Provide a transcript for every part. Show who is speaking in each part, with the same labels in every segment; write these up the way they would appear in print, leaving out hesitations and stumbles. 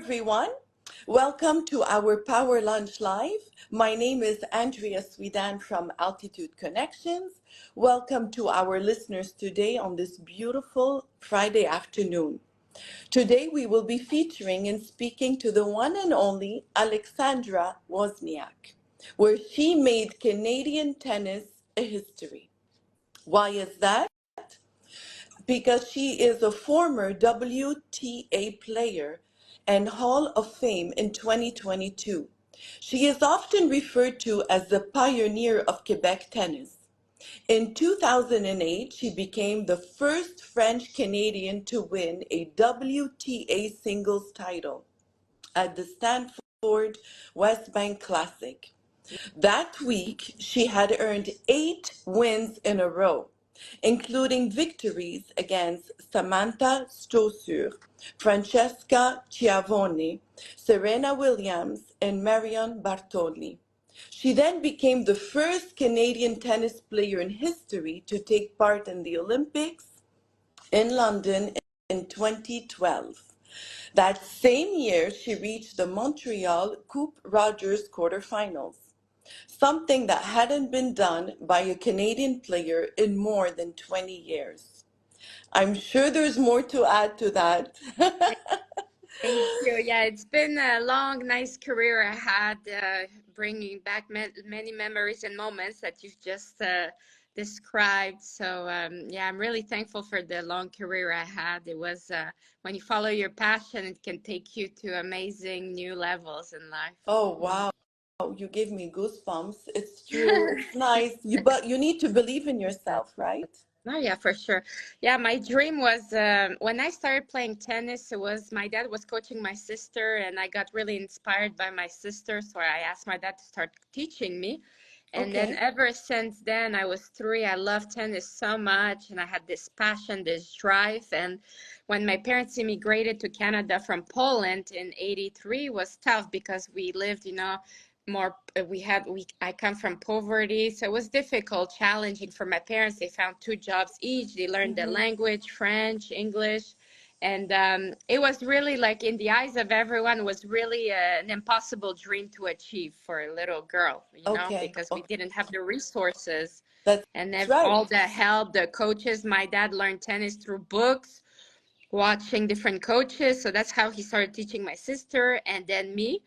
Speaker 1: everyone. Welcome to our Power Lunch Live. My name is Andrea from Altitude Connections. Welcome to our listeners today on this beautiful Friday afternoon. Today we will be featuring and speaking to the one and only Aleksandra Wozniak, where she made Canadian tennis a history. Why is that? Because she is a former WTA player and Hall of Fame in 2022. She is often referred to as the pioneer of Quebec tennis. In 2008, she became the first French Canadian to win a WTA singles title at the Stanford West Bank Classic. That week, she had earned 8 wins in a row, including victories against Samantha Stosur, Francesca Chiavone, Serena Williams, and Marion Bartoli. She then became the first Canadian tennis player in history to take part in the Olympics in London in 2012. That same year, she reached the Montreal Coupe Rogers quarterfinals, something that hadn't been done by a Canadian player in more than 20 years. I'm sure there's more to add to that.
Speaker 2: Thank you. Yeah, it's been a long, nice career I had, bringing back many memories and moments that you've just described. So, yeah, I'm really thankful for the long career I had. It was when you follow your passion, it can take you to amazing new levels in life.
Speaker 1: Oh, wow. You gave me goosebumps. It's true. It's nice. But you need to believe in yourself, right?
Speaker 2: Oh yeah, for sure. Yeah, my dream was when I started playing tennis, it was my dad was coaching my sister, and I got really inspired by my sister. So I asked my dad to start teaching me. And then
Speaker 1: Okay.
Speaker 2: ever since then, I was 3. I loved tennis so much, and I had this passion, this drive. And when my parents immigrated to Canada from Poland in '83, was tough because we lived, more I come from poverty, so it was difficult, challenging for my parents. They found 2 jobs each. They learned the
Speaker 1: Mm-hmm.
Speaker 2: language, French, English, and it was really, like, in the eyes of everyone, was really an impossible dream to achieve for a little girl,
Speaker 1: Okay.
Speaker 2: because we
Speaker 1: Okay.
Speaker 2: didn't have the resources
Speaker 1: That's
Speaker 2: and
Speaker 1: right.
Speaker 2: all the help, the coaches. My dad learned tennis through books, watching different coaches, so that's how he started teaching my sister and then me.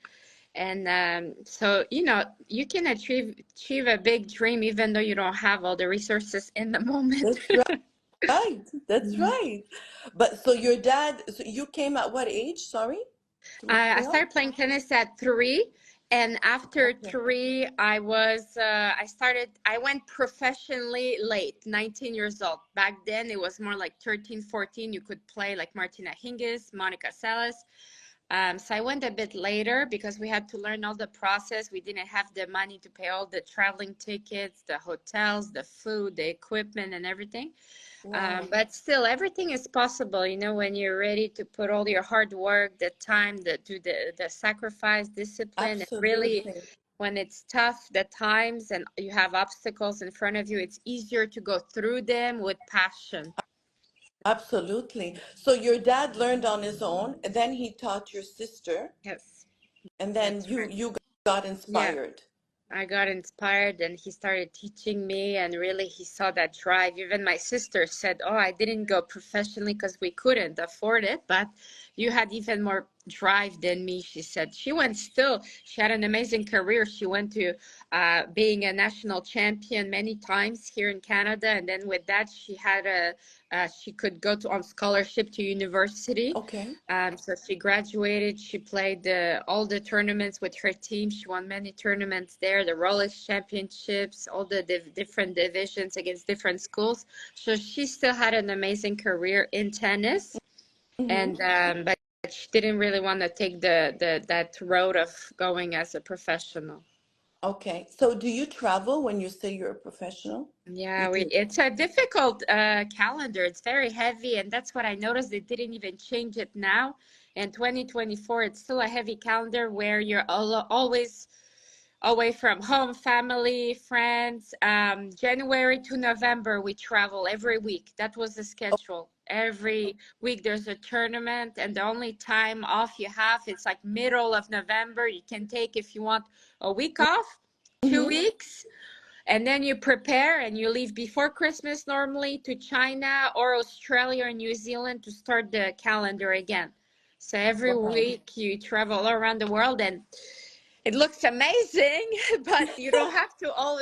Speaker 2: And so, you can achieve a big dream even though you don't have all the resources in the moment.
Speaker 1: That's right. That's right. But so your dad, so you came at what age? Sorry? To
Speaker 2: I
Speaker 1: Montreal?
Speaker 2: started playing tennis at 3, and after
Speaker 1: Okay.
Speaker 2: 3, I went professionally late, 19 years old. Back then, it was more like 13, 14. You could play like Martina Hingis, Monica Seles. So I went a bit later because we had to learn all the process. We didn't have the money to pay all the traveling tickets, the hotels, the food, the equipment, and everything.
Speaker 1: Wow.
Speaker 2: But still, everything is possible, when you're ready to put all your hard work, the time, the sacrifice, discipline, and really,
Speaker 1: Absolutely.
Speaker 2: when it's tough, the times, and you have obstacles in front of you, it's easier to go through them with passion.
Speaker 1: Absolutely. So your dad learned on his own, and then he taught your sister,
Speaker 2: Yes,
Speaker 1: and then
Speaker 2: that's
Speaker 1: you
Speaker 2: right.
Speaker 1: you got
Speaker 2: Yeah.
Speaker 1: inspired.
Speaker 2: I got inspired, and he started teaching me, and really he saw that drive. Even my sister said, "Oh, I didn't go professionally because we couldn't afford it, but you had even more drive than me," she said. She had an amazing career. She went to being a national champion many times here in Canada. And then with that, she could go on scholarship to university.
Speaker 1: Okay.
Speaker 2: So she graduated. She played all the tournaments with her team. She won many tournaments there, the Rolex Championships, all the different divisions against different schools. So she still had an amazing career in tennis,
Speaker 1: Mm-hmm.
Speaker 2: and but she didn't really want to take that road of going as a professional.
Speaker 1: Okay. So do you travel when you say you're a professional? You
Speaker 2: Yeah,
Speaker 1: do.
Speaker 2: it's a difficult calendar. It's very heavy, and that's what I noticed. They didn't even change it now. In 2024, it's still a heavy calendar where you're always away from home, family, friends. January to November, we travel every week. That was the schedule. Every week there's a tournament, and the only time off you have, it's like middle of November. You can take, if you want, a week off, two
Speaker 1: Mm-hmm.
Speaker 2: weeks, and then you prepare and you leave before Christmas normally to China or Australia or New Zealand to start the calendar again. So every
Speaker 1: Wow.
Speaker 2: week you travel all around the world, and it looks amazing, but you don't have to all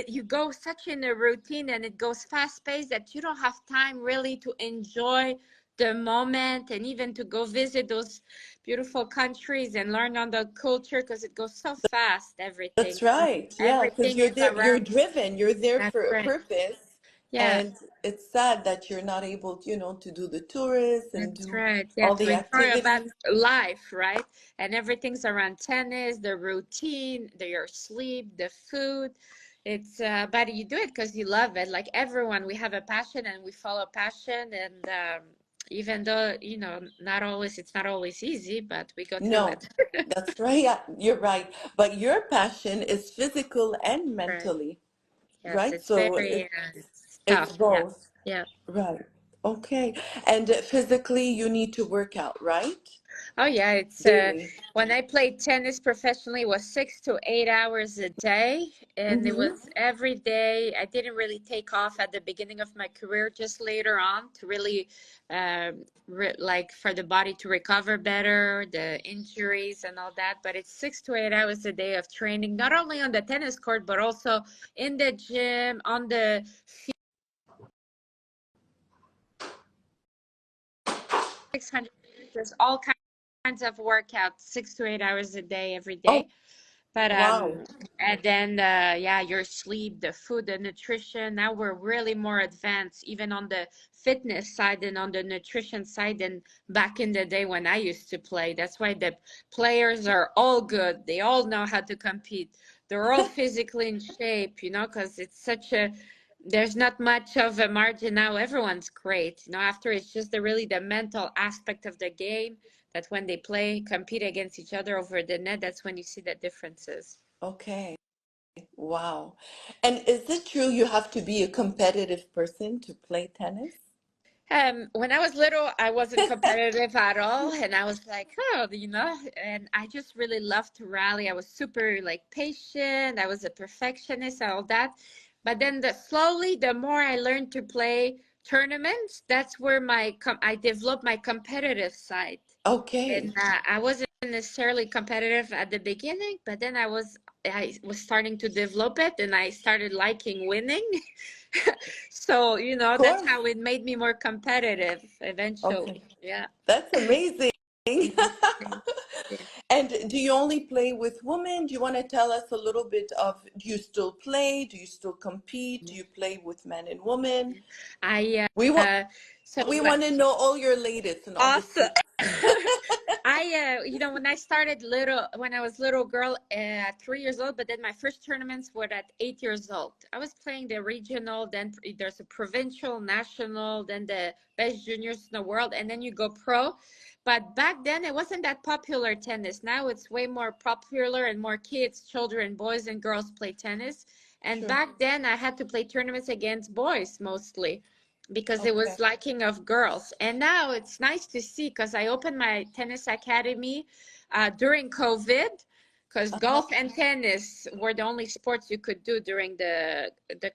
Speaker 2: you go such in a routine, and it goes fast paced that you don't have time really to enjoy the moment and even to go visit those beautiful countries and learn on the culture, because it goes so fast, everything.
Speaker 1: That's right. Yeah, because
Speaker 2: Everything
Speaker 1: you're
Speaker 2: is
Speaker 1: there, you're
Speaker 2: around.
Speaker 1: driven, you're there
Speaker 2: That's
Speaker 1: for a
Speaker 2: right.
Speaker 1: purpose.
Speaker 2: Yeah.
Speaker 1: And it's sad that you're not able, to do the tourists and
Speaker 2: That's
Speaker 1: do
Speaker 2: right. Yeah,
Speaker 1: all
Speaker 2: to
Speaker 1: the
Speaker 2: enjoy about
Speaker 1: activities.
Speaker 2: life, right? And everything's around tennis, the routine, your sleep, the food. It's but you do it because you love it. Like everyone, we have a passion and we follow passion. And even though, it's not always easy, but we go through
Speaker 1: No,
Speaker 2: it.
Speaker 1: that's right. Yeah, you're right. But your passion is physical and
Speaker 2: Right.
Speaker 1: mentally,
Speaker 2: Yes,
Speaker 1: right?
Speaker 2: it's
Speaker 1: So
Speaker 2: very it's
Speaker 1: it's
Speaker 2: tough. Yeah.
Speaker 1: both.
Speaker 2: Yeah.
Speaker 1: Right. Okay. And physically, you need to work out, right?
Speaker 2: Oh yeah, it's
Speaker 1: Daily.
Speaker 2: when I played tennis professionally, it was 6 to 8 hours a day, and it
Speaker 1: Mm-hmm.
Speaker 2: was every day. I didn't really take off at the beginning of my career, just later on to really like for the body to recover better, the injuries and all that. But it's 6 to 8 hours a day of training, not only on the tennis court, but also in the gym, on the 600 meters, all kinds of workouts, 6 to 8 hours a day, every
Speaker 1: Oh,
Speaker 2: day. But
Speaker 1: wow.
Speaker 2: and then yeah, your sleep, the food, the nutrition. Now we're really more advanced, even on the fitness side and on the nutrition side than back in the day when I used to play. That's why the players are all good. They all know how to compete. They're all physically in shape, because it's such a there's not much of a margin now. Everyone's great. After it's just really the mental aspect of the game that when they play, compete against each other over the net, that's when you see the differences.
Speaker 1: Okay. Wow. And is it true you have to be a competitive person to play tennis?
Speaker 2: When I was little, I wasn't competitive at all, and I was like, oh, and I just really loved to rally. I was super like patient. I was a perfectionist, all that. But then slowly, the more I learned to play tournaments, that's where I developed my competitive side. And
Speaker 1: Okay.
Speaker 2: I wasn't necessarily competitive at the beginning, but then I was starting to develop it, and I started liking winning. So,
Speaker 1: Of
Speaker 2: that's
Speaker 1: course.
Speaker 2: how it made me more competitive
Speaker 1: Okay.
Speaker 2: eventually. Yeah.
Speaker 1: That's amazing.
Speaker 2: Mhm. Yeah.
Speaker 1: And do you only play with women? Do you want to tell us a little bit of, do you still play? Do you still compete? Do you play with men and women?
Speaker 2: I
Speaker 1: We want
Speaker 2: so
Speaker 1: we
Speaker 2: what
Speaker 1: want to know all your latest and all the
Speaker 2: awesome.
Speaker 1: secrets.
Speaker 2: When I was little girl at 3 years old, but then my first tournaments were at 8 years old. I was playing the regional, then there's a provincial, national, then the best juniors in the world, and then you go pro. But back then it wasn't that popular tennis. Now it's way more popular, and more kids, children, boys and girls play tennis. And
Speaker 1: Sure.
Speaker 2: back then I had to play tournaments against boys mostly, because it
Speaker 1: Okay.
Speaker 2: was liking of girls. And now it's nice to see, because I opened my tennis academy during COVID, because
Speaker 1: Uh-huh.
Speaker 2: golf and tennis were the only sports you could do during the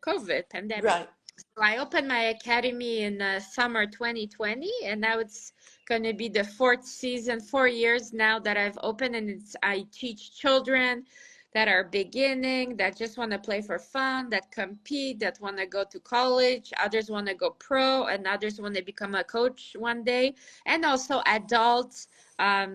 Speaker 2: COVID pandemic.
Speaker 1: Right.
Speaker 2: So I opened my academy in summer 2020, and now it's going to be the fourth season, 4 years now that I've opened, and I teach children that are beginning, that just want to play for fun, that compete, that want to go to college. Others want to go pro, and others want to become a coach one day. And also adults. I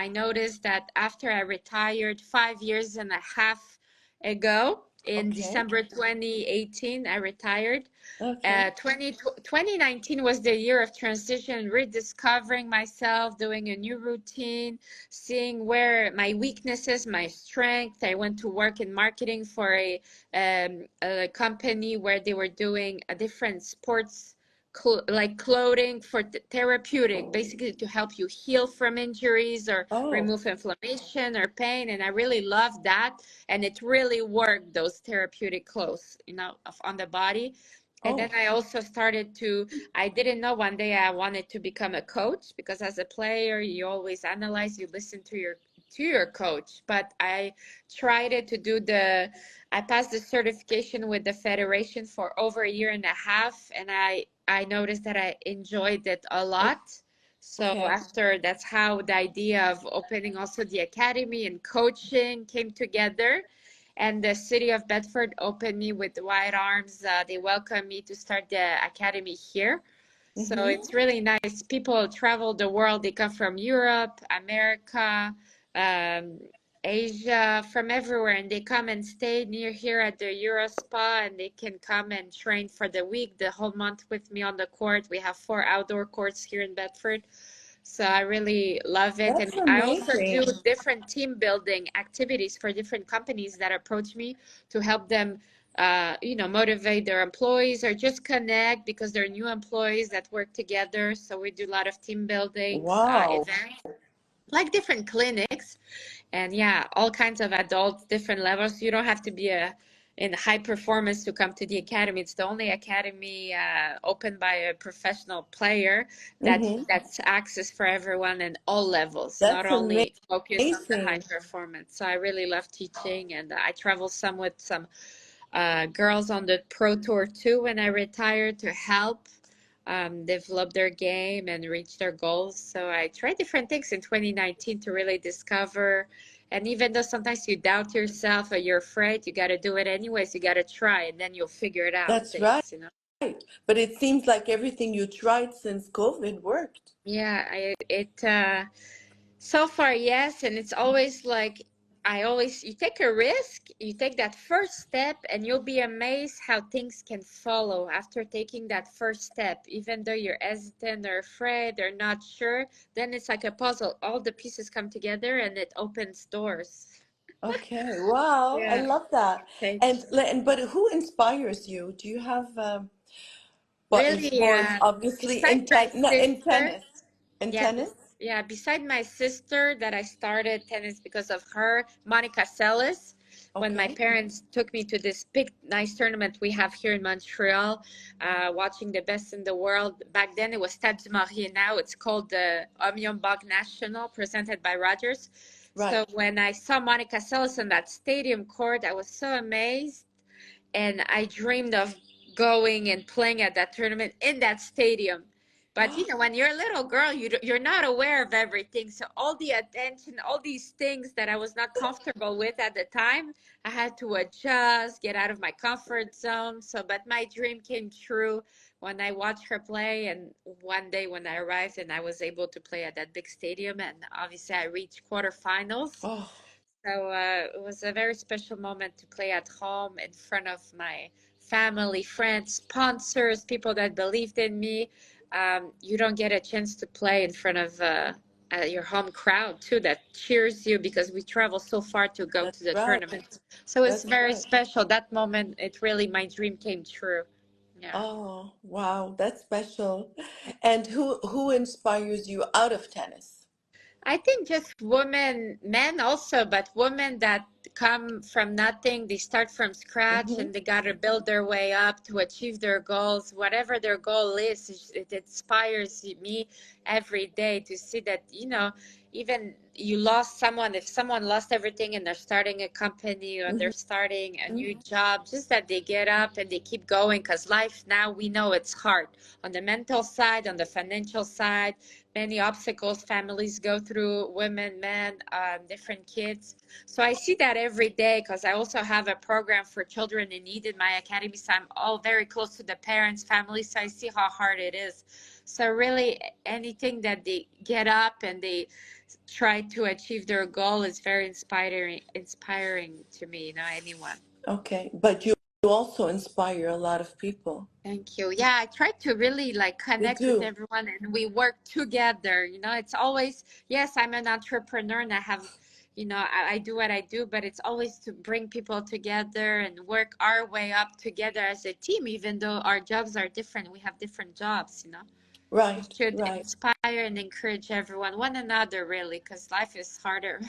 Speaker 2: noticed that after I retired 5 years and a half ago, in
Speaker 1: Okay.
Speaker 2: December 2018, I retired.
Speaker 1: Okay.
Speaker 2: 2019 was the year of transition, rediscovering myself, doing a new routine, seeing where my weaknesses, my strength. I went to work in marketing for a company where they were doing a different sports like clothing for therapeutic, basically to help you heal from injuries or
Speaker 1: Oh,
Speaker 2: remove inflammation or pain. And I really love that. And it really worked, those therapeutic clothes, on the body. And then
Speaker 1: oh,
Speaker 2: I also started to, I didn't know one day I wanted to become a coach, because as a player, you always analyze, you listen to your coach. But I tried it to do I passed the certification with the federation for over a year and a half, and I noticed that I enjoyed it a lot. So
Speaker 1: okay.
Speaker 2: that's how the idea of opening also the academy and coaching came together. And the city of Bedford opened me with wide arms. They welcomed me to start the academy here. So
Speaker 1: Mm-hmm.
Speaker 2: it's really nice. People travel the world. They come from Europe, America, um, Asia, from everywhere, and they come and stay near here at the Euro Spa, and they can come and train for the week, the whole month with me on the court. We have 4 outdoor courts here in Bedford. So I really love it. And
Speaker 1: That's
Speaker 2: I also do
Speaker 1: amazing.
Speaker 2: different team building activities for different companies that approach me to help them, motivate their employees or just connect because they're new employees that work together. So we do a lot of team buildings,
Speaker 1: Wow.
Speaker 2: events, like different clinics. And yeah, all kinds of adults, different levels. You don't have to be in high performance to come to the academy. It's the only academy opened by a professional player
Speaker 1: Mm-hmm.
Speaker 2: that's access for everyone and all levels, not
Speaker 1: That's
Speaker 2: only focus on the high
Speaker 1: amazing.
Speaker 2: performance. So I really love teaching, and I travel some with some girls on the pro tour too when I retired to help develop their game and reach their goals. So I tried different things in 2019 to really discover. And even though sometimes you doubt yourself or you're afraid, you got to do it anyways. You got to try, and then you'll figure it out.
Speaker 1: That's right.
Speaker 2: Things.
Speaker 1: But it seems like everything you tried since COVID worked.
Speaker 2: Yeah, so far, yes, and it's always like you take a risk, you take that first step, and you'll be amazed how things can follow after taking that first step. Even though you're hesitant or afraid or not sure, then it's like a puzzle. All the pieces come together and it opens doors.
Speaker 1: Okay. Wow. I
Speaker 2: Yeah,
Speaker 1: love that.
Speaker 2: thank
Speaker 1: And
Speaker 2: you.
Speaker 1: but who inspires you? Do you have well, in
Speaker 2: Really,
Speaker 1: sports, obviously,
Speaker 2: beside my
Speaker 1: no, in
Speaker 2: sister,
Speaker 1: tennis. In
Speaker 2: yeah,
Speaker 1: tennis?
Speaker 2: beside my sister that I started tennis because of her, Monica Seles, when my
Speaker 1: Okay.
Speaker 2: parents took me to this big, nice tournament we have here in Montreal, watching the best in the world. Back then it was Stade du Maurier. Now it's called the Omnium Bog National, presented by Rogers. So
Speaker 1: Right.
Speaker 2: when I saw Monica Seles on that stadium court, I was so amazed, and I dreamed of going and playing at that tournament in that stadium. But when you're a little girl, you're not aware of everything. So all the attention, all these things that I was not comfortable with at the time, I had to adjust, get out of my comfort zone. So, but my dream came true when I watched her play. And one day when I arrived and I was able to play at that big stadium, and obviously I reached quarterfinals.
Speaker 1: Oh,
Speaker 2: So it was a very special moment to play at home in front of my family, friends, sponsors, people that believed in me. You don't get a chance to play in front of your home crowd too that cheers you, because we travel so far to go
Speaker 1: that's
Speaker 2: to the
Speaker 1: right.
Speaker 2: tournament. So it's
Speaker 1: That's
Speaker 2: very
Speaker 1: right.
Speaker 2: special. That moment, it really, my dream came true. Yeah.
Speaker 1: Oh, wow, that's special. And who inspires you out of tennis?
Speaker 2: I think just women, men also, but women that come from nothing, they start from scratch
Speaker 1: Mm-hmm.
Speaker 2: and they got to build their way up to achieve their goals. Whatever their goal is, it inspires me every day to see that, even you lost someone, if someone lost everything and they're starting a company or they're starting a new job, just that they get up and they keep going, because life now, we know it's hard on the mental side, on the financial side, many obstacles families go through, women, men, different kids. So I see that every day, because I also have a program for children in need in my academy. So I'm all very close to the parents, families. So I see how hard it is. So really, anything that they get up and they try to achieve their goal is very inspiring to me, anyone.
Speaker 1: Okay, but you also inspire a lot of people.
Speaker 2: Thank you. Yeah, I try to really like
Speaker 1: You
Speaker 2: connect with
Speaker 1: do.
Speaker 2: everyone and we work together. It's always, yes, I'm an entrepreneur and I have, you know, I do what I do, but it's always to bring people together and work our way up together as a team, even though our jobs are different. We have different jobs, you know. We
Speaker 1: Right,
Speaker 2: should
Speaker 1: right.
Speaker 2: inspire and encourage everyone, one another, really, because life is harder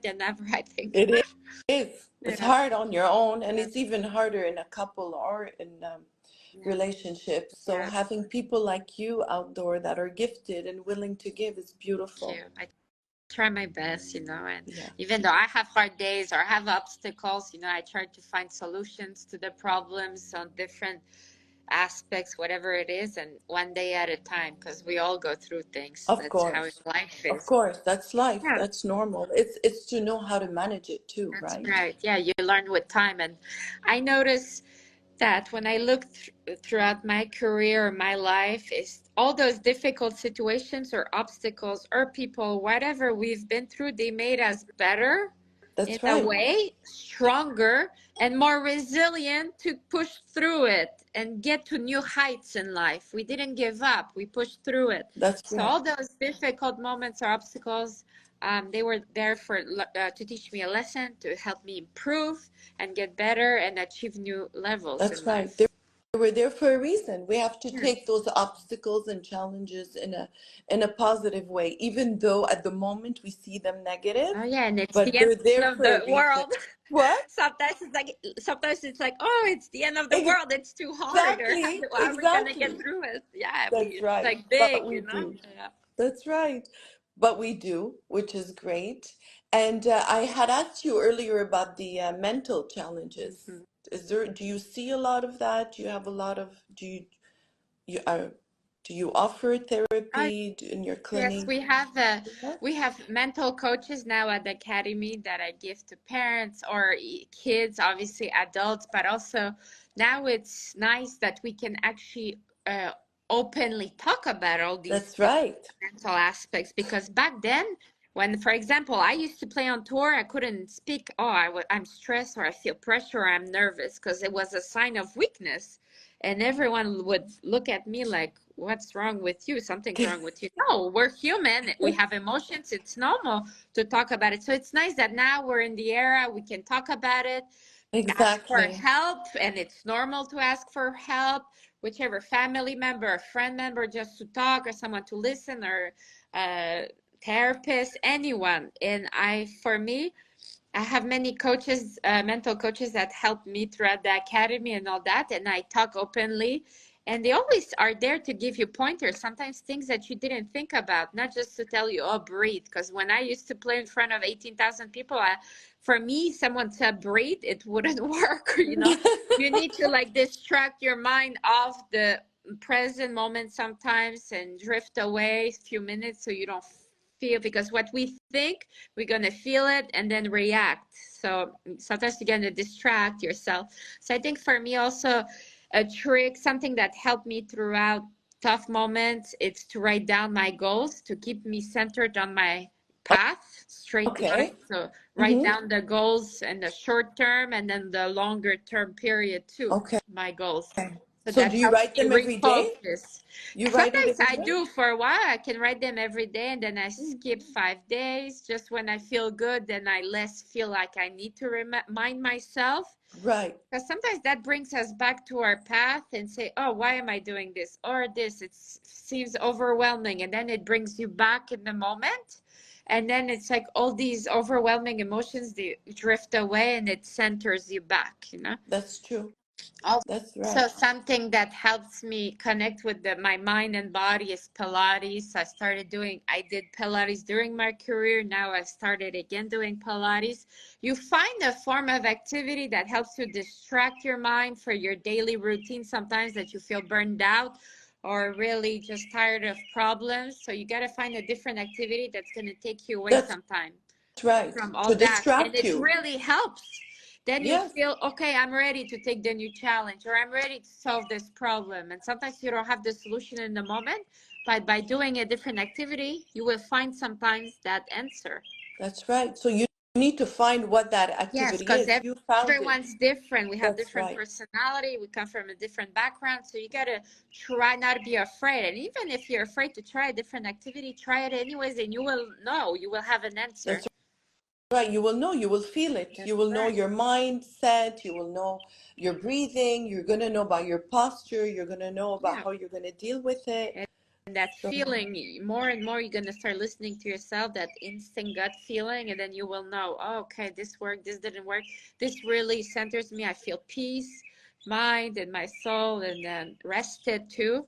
Speaker 2: than ever, I think.
Speaker 1: It is. It's
Speaker 2: Yeah,
Speaker 1: hard on your own, and
Speaker 2: yeah,
Speaker 1: it's even harder in a couple or in
Speaker 2: yeah,
Speaker 1: relationships. So
Speaker 2: yeah.
Speaker 1: having people like you outdoor that are gifted and willing to give is
Speaker 2: Thank
Speaker 1: beautiful.
Speaker 2: you. I try my best, you know, and
Speaker 1: Yeah,
Speaker 2: even though I have hard days or have obstacles, you know, I try to find solutions to the problems on different aspects, whatever it is, and one day at a time, because we all go through things.
Speaker 1: of
Speaker 2: That's how
Speaker 1: course.
Speaker 2: life
Speaker 1: Of
Speaker 2: is.
Speaker 1: course, that's life.
Speaker 2: Yeah,
Speaker 1: That's normal. It's to know how to manage it too,
Speaker 2: that's
Speaker 1: right?
Speaker 2: right. Yeah, you learn with time. And I notice that when I look throughout my career or my life, is all those difficult situations or obstacles or people, whatever we've been through, they made us better in
Speaker 1: That's
Speaker 2: a
Speaker 1: right.
Speaker 2: way, stronger and more resilient to push through it and get to new heights in life. We didn't give up, we pushed through it.
Speaker 1: That's
Speaker 2: So
Speaker 1: right.
Speaker 2: all those difficult moments or obstacles, they were there for to teach me a lesson, to help me improve and get better and achieve new levels in
Speaker 1: That's right. They
Speaker 2: life.
Speaker 1: were there for a reason. We have to
Speaker 2: Yeah.
Speaker 1: take those obstacles and challenges in a positive way, even though at the moment we see them negative,
Speaker 2: Oh yeah, and it's
Speaker 1: but
Speaker 2: the end
Speaker 1: they're there
Speaker 2: of
Speaker 1: for a
Speaker 2: the
Speaker 1: reason.
Speaker 2: world.
Speaker 1: What?
Speaker 2: Sometimes it's like, oh, it's the end of the world. It's too hard, or
Speaker 1: Exactly,
Speaker 2: how are we gonna get
Speaker 1: exactly.
Speaker 2: through it? Yeah,
Speaker 1: That's
Speaker 2: we it's
Speaker 1: right.
Speaker 2: like
Speaker 1: But
Speaker 2: big,
Speaker 1: we
Speaker 2: you know.
Speaker 1: do.
Speaker 2: Yeah.
Speaker 1: That's right. But we do, which is great. And I had asked you earlier about the mental challenges.
Speaker 2: Mhm.
Speaker 1: Do you see a lot of that? Do you have a lot of, you are, do you offer therapy in your
Speaker 2: Yes,
Speaker 1: clinic? Yeah.
Speaker 2: we have mental coaches now at the academy that I give to parents or kids, obviously adults, but also now it's nice that we can actually openly talk about all these
Speaker 1: That's right.
Speaker 2: mental aspects, because back then, when, for example, I used to play on tour, I couldn't speak, oh, I'm stressed or I feel pressure or I'm nervous, because it was a sign of weakness. And everyone would look at me like, what's wrong with you? Something's wrong with you. No, we're human. We have emotions. It's normal to talk about it. So it's nice that now we're in the era we can talk about it, ask for
Speaker 1: Exactly.
Speaker 2: help, and it's normal to ask for help, whichever family member or friend member, just to talk, or someone to listen, or a therapist, anyone. And for me, I have many coaches, mental coaches that help me throughout the academy and all that. And I talk openly. And they always are there to give you pointers, sometimes things that you didn't think about, not just to tell you, oh, breathe. Because when I used to play in front of 18,000 people, for me, someone said breathe, it wouldn't work. You know, you need to like distract your mind off the present moment sometimes and drift away a few minutes so you don't feel, because what we think, we're going to feel it and then react. So sometimes you're going to distract yourself. So I think for me also, a trick, something that helped me throughout tough moments, it's to write down my goals to keep me centered on my path, straight line.
Speaker 1: Okay.
Speaker 2: So write
Speaker 1: Mm-hmm.
Speaker 2: down the goals in the short term and then the longer term period too,
Speaker 1: Okay.
Speaker 2: my goals. So
Speaker 1: So
Speaker 2: that
Speaker 1: do you
Speaker 2: helps
Speaker 1: write
Speaker 2: me
Speaker 1: them every day?
Speaker 2: refocus.
Speaker 1: You write it
Speaker 2: Sometimes
Speaker 1: every
Speaker 2: I
Speaker 1: day?
Speaker 2: do. For a while I can write them every day, and then I skip 5 days just when I feel good. Then I less feel like I need to remind myself,
Speaker 1: Right.
Speaker 2: because sometimes that brings us back to our path and say, oh, why am I doing this or this? It seems overwhelming, and then it brings you back in the moment, and then it's like all these overwhelming emotions, they drift away and it centers you back, you know.
Speaker 1: That's true. That's
Speaker 2: Also,
Speaker 1: right.
Speaker 2: something that helps me connect with my mind and body is Pilates. I did Pilates during my career. Now I started again doing Pilates. You find a form of activity that helps you distract your mind for your daily routine, sometimes that you feel burned out or really just tired of problems. So you got to find a different activity that's going to take you away
Speaker 1: That's
Speaker 2: sometime
Speaker 1: right.
Speaker 2: from all
Speaker 1: To
Speaker 2: that, and
Speaker 1: distract
Speaker 2: it
Speaker 1: you.
Speaker 2: really helps. Then you
Speaker 1: Yes,
Speaker 2: feel, okay, I'm ready to take the new challenge, or I'm ready to solve this problem. And sometimes you don't have the solution in the moment, but by doing a different activity you will find sometimes that answer.
Speaker 1: that's right. So you need to find what that
Speaker 2: Yes,
Speaker 1: activity
Speaker 2: because
Speaker 1: is. You found it.
Speaker 2: everyone's different. We have
Speaker 1: That's
Speaker 2: different
Speaker 1: right.
Speaker 2: personality, we come from a different background, so you got to try not to be afraid. And even if you're afraid to try a different activity, try it anyways, and you will know, you will have an answer.
Speaker 1: That's right. You will know, you will feel it.
Speaker 2: That's
Speaker 1: You will know
Speaker 2: right.
Speaker 1: your mindset, you will know your breathing, you're going to know about your posture, you're going to know about
Speaker 2: Yeah.
Speaker 1: how you're going to deal with it.
Speaker 2: And that
Speaker 1: So,
Speaker 2: feeling, more and more, you're going to start listening to yourself, that instant gut feeling, and then you will know, oh, okay, this worked, this didn't work. This really centers me. I feel peace, mind, and my soul, and then rested too.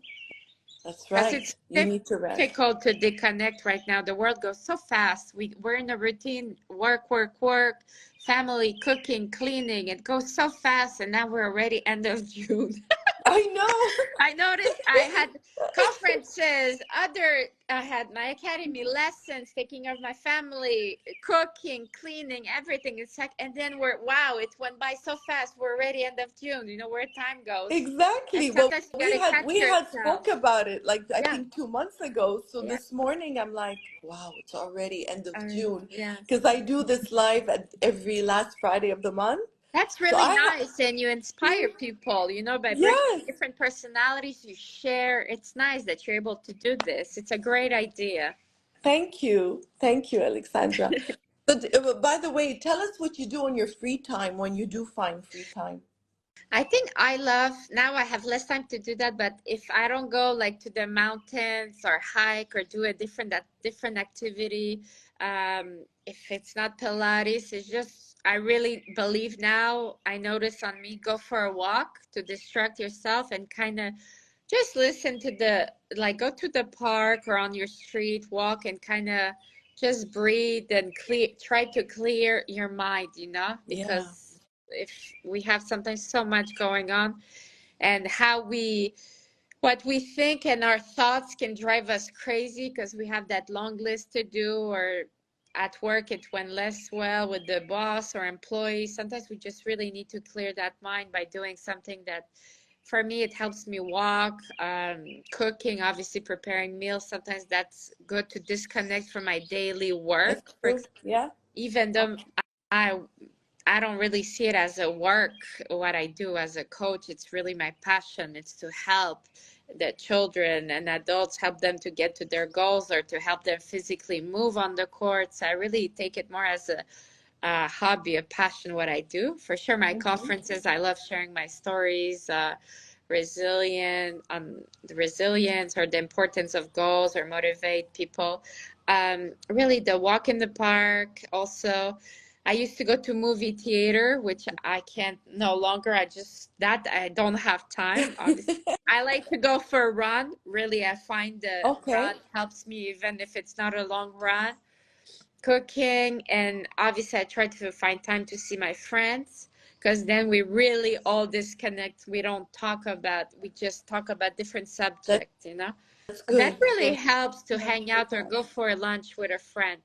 Speaker 1: that's
Speaker 2: Because
Speaker 1: right.
Speaker 2: it's
Speaker 1: You need to rest.
Speaker 2: difficult to disconnect right now. The world goes so fast. We're in a routine, work, work, work, family, cooking, cleaning. It goes so fast, and now we're already end of June.
Speaker 1: I know.
Speaker 2: I noticed I had conferences, I had my academy lessons, taking of my family, cooking, cleaning, everything. It's like, and then wow, it went by so fast. We're already end of June. You know where time goes. And
Speaker 1: Exactly. Well,
Speaker 2: sometimes you gotta catch
Speaker 1: we had
Speaker 2: yourself.
Speaker 1: spoke about it like I
Speaker 2: Yeah,
Speaker 1: think 2 months ago. So
Speaker 2: yeah,
Speaker 1: this morning I'm like, wow, it's already end of June
Speaker 2: yes.
Speaker 1: because I do this live at every last Friday of the month.
Speaker 2: That's
Speaker 1: So
Speaker 2: really nice, and you inspire
Speaker 1: Mhm.
Speaker 2: people, by bringing
Speaker 1: Yes.
Speaker 2: different personalities, you share. It's nice that you're able to do this. It's a great idea.
Speaker 1: Thank you. Thank you, Alexandra. But by the way, tell us what you do on your free time when you do find free time.
Speaker 2: I think I love, now I have less time to do that, but if I don't go like to the mountains or hike or do a different activity, if it's not Pilates, it's just, I really believe now, I notice on me, go for a walk to distract yourself and kind of just listen to like go to the park or on your street, walk and kind of just breathe and try to clear your mind,
Speaker 1: Yeah.
Speaker 2: because if we have sometimes so much going on, and what we think and our thoughts can drive us crazy because we have that long list to do, or at work it went less well with the boss or employee. Sometimes we just really need to clear that mind by doing something that, for me, it helps me walk, cooking, obviously preparing meals. Sometimes that's good to disconnect from my daily
Speaker 1: That's
Speaker 2: work. For
Speaker 1: true.
Speaker 2: example,
Speaker 1: Yeah.
Speaker 2: even though I I don't really see it as a work, what I do as a coach. It's really my passion. It's to help the children and adults, help them to get to their goals or to help them physically move on the courts. I really take it more as a hobby, a passion, what I do. For sure, my
Speaker 1: Hmm.
Speaker 2: conferences, I love sharing my stories, the resilience or the importance of goals or motivate people. Really, the walk in the park also. I used to go to movie theater, which I can't no longer. That I don't have time, obviously. I like to go for a run. Really, I find the run
Speaker 1: Okay.
Speaker 2: helps me even if it's not a long run. Cooking, and obviously I try to find time to see my friends, because then we really all disconnect. We just talk about different
Speaker 1: That,
Speaker 2: subjects.
Speaker 1: that's
Speaker 2: And that
Speaker 1: good.
Speaker 2: really
Speaker 1: So
Speaker 2: helps to
Speaker 1: time
Speaker 2: hang
Speaker 1: for
Speaker 2: out or
Speaker 1: that.
Speaker 2: go for a lunch with a friend.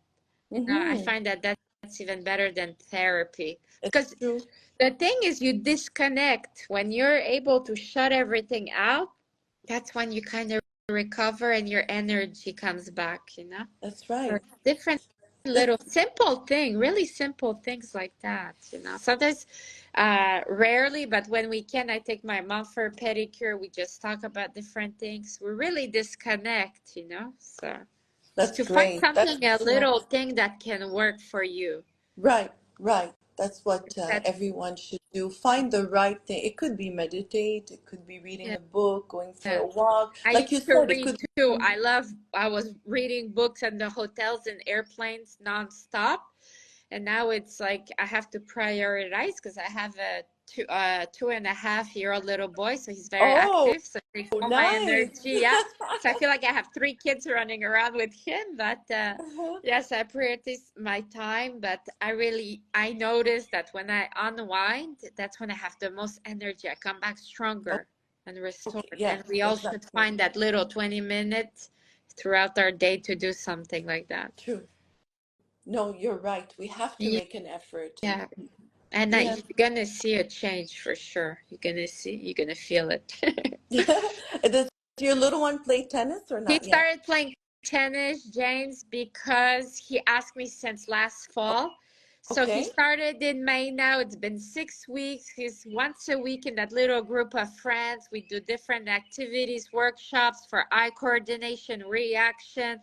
Speaker 2: I
Speaker 1: Hmm.
Speaker 2: find that that's even better than therapy,
Speaker 1: It's
Speaker 2: because
Speaker 1: true.
Speaker 2: the thing is, you disconnect when you're able to shut everything out. That's when you kind of recover and your energy comes back.
Speaker 1: That's
Speaker 2: So
Speaker 1: right.
Speaker 2: different
Speaker 1: The,
Speaker 2: little simple thing, really simple things like that. Sometimes, rarely, but when we can, I take my mom for a pedicure. We just talk about different things. We really disconnect. So it's
Speaker 1: that's
Speaker 2: to find
Speaker 1: great. That's
Speaker 2: something, a
Speaker 1: smart.
Speaker 2: little thing that can work for you.
Speaker 1: Right, right. That's what
Speaker 2: That,
Speaker 1: everyone should do. Find the right thing. It could be meditate, it could be reading
Speaker 2: yeah.
Speaker 1: a book, going for
Speaker 2: Yeah.
Speaker 1: a walk.
Speaker 2: I
Speaker 1: Like you
Speaker 2: used to
Speaker 1: said, it
Speaker 2: read
Speaker 1: could
Speaker 2: too.
Speaker 1: be.
Speaker 2: I was reading books in the hotels and airplanes nonstop. And now it's like I have to prioritize because I have a 2.5-year-old little boy, so he's very
Speaker 1: Oh,
Speaker 2: active. So it takes all my
Speaker 1: nice.
Speaker 2: energy. Yeah. So I feel like I have 3 kids running around with him. But
Speaker 1: Uh-huh.
Speaker 2: yes, I prioritize my time. But I notice that when I unwind, that's when I have the most energy. I come back
Speaker 1: Oh,
Speaker 2: stronger and restored.
Speaker 1: okay,
Speaker 2: And
Speaker 1: yes,
Speaker 2: we all should
Speaker 1: exactly.
Speaker 2: find that little 20 minutes throughout our day to do something like that.
Speaker 1: True. No, you're right. We have to
Speaker 2: Yeah.
Speaker 1: make an effort. And
Speaker 2: Yeah. And
Speaker 1: yeah.
Speaker 2: you're gonna see a change for sure. You're gonna feel it.
Speaker 1: Does your little one play tennis or
Speaker 2: He
Speaker 1: not yet?
Speaker 2: started playing tennis, James, because he asked me since last fall. So he
Speaker 1: Okay.
Speaker 2: started in May now. It's been 6 weeks. He's once a week in that little group of friends. We do different activities, workshops for eye coordination, reaction.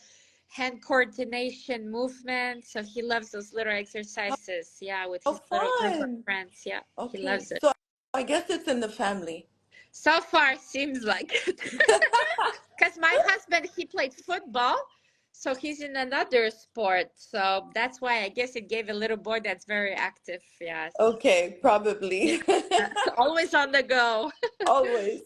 Speaker 2: hand coordination movement. So he loves those little exercises. Yeah, with
Speaker 1: Oh,
Speaker 2: his little group of
Speaker 1: fun.
Speaker 2: friends. Yeah, he
Speaker 1: Okay.
Speaker 2: loves it.
Speaker 1: So I guess it's in the family.
Speaker 2: So far, seems like it. Because my husband, he played football. So he's in another sport. So that's why I guess it gave a little boy that's very active. Yes.
Speaker 1: Okay,
Speaker 2: Yeah.
Speaker 1: probably.
Speaker 2: Always on the go.
Speaker 1: Always.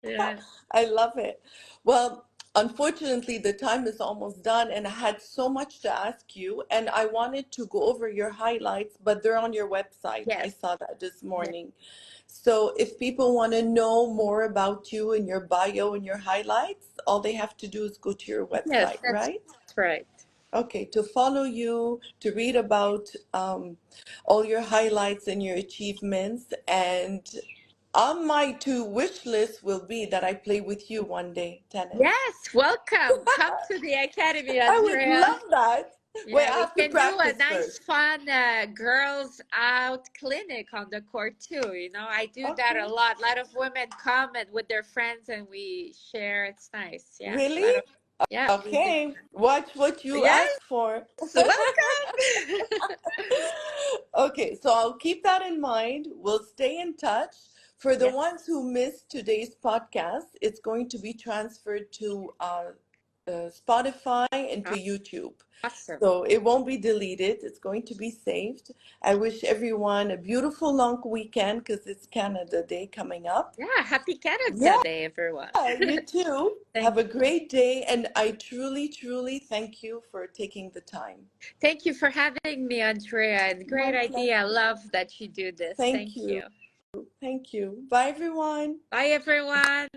Speaker 2: Yeah.
Speaker 1: I love it. Well, unfortunately, the time is almost done, and I had so much to ask you, and I wanted to go over your highlights, but they're on your website. I
Speaker 2: Yes.
Speaker 1: saw that this
Speaker 2: Yes.
Speaker 1: morning. So if people want to know more about you and your bio and your highlights, all they have to do is go to your
Speaker 2: Yes,
Speaker 1: website,
Speaker 2: that's
Speaker 1: right?
Speaker 2: right.
Speaker 1: Okay, to follow you, to read about all your highlights and your achievements. And on my to wish list will be that I play with you one day, tennis.
Speaker 2: Yes, welcome. Come to the Academy,
Speaker 1: I would
Speaker 2: Andrea.
Speaker 1: love that. Wait,
Speaker 2: Yeah,
Speaker 1: I
Speaker 2: we
Speaker 1: have to
Speaker 2: can do a
Speaker 1: practice
Speaker 2: nice,
Speaker 1: first.
Speaker 2: fun girls out clinic on the court too. I do that
Speaker 1: Okay.
Speaker 2: a lot. A lot of women come and with their friends and we share. It's nice. Yeah, a
Speaker 1: Really?
Speaker 2: lot of, yeah, we do.
Speaker 1: Okay. Watch what you
Speaker 2: Yes,
Speaker 1: ask for.
Speaker 2: welcome.
Speaker 1: Okay, so I'll keep that in mind. We'll stay in touch. For the
Speaker 2: Yes,
Speaker 1: ones who missed today's podcast, it's going to be transferred to Spotify and to YouTube.
Speaker 2: awesome.
Speaker 1: So it won't be deleted. It's going to be saved. I wish everyone a beautiful long weekend because it's Canada Day coming up.
Speaker 2: Yeah, happy Canada
Speaker 1: Yeah,
Speaker 2: Day, everyone.
Speaker 1: you too.
Speaker 2: Thank
Speaker 1: Have a
Speaker 2: you.
Speaker 1: great day. And I truly, truly thank you for taking the time.
Speaker 2: Thank you for having me, Andrea. And
Speaker 1: My
Speaker 2: great idea. I
Speaker 1: pleasure.
Speaker 2: love that you do this.
Speaker 1: Thank
Speaker 2: Thank
Speaker 1: you.
Speaker 2: you.
Speaker 1: Thank you. Bye, everyone.
Speaker 2: Bye, everyone.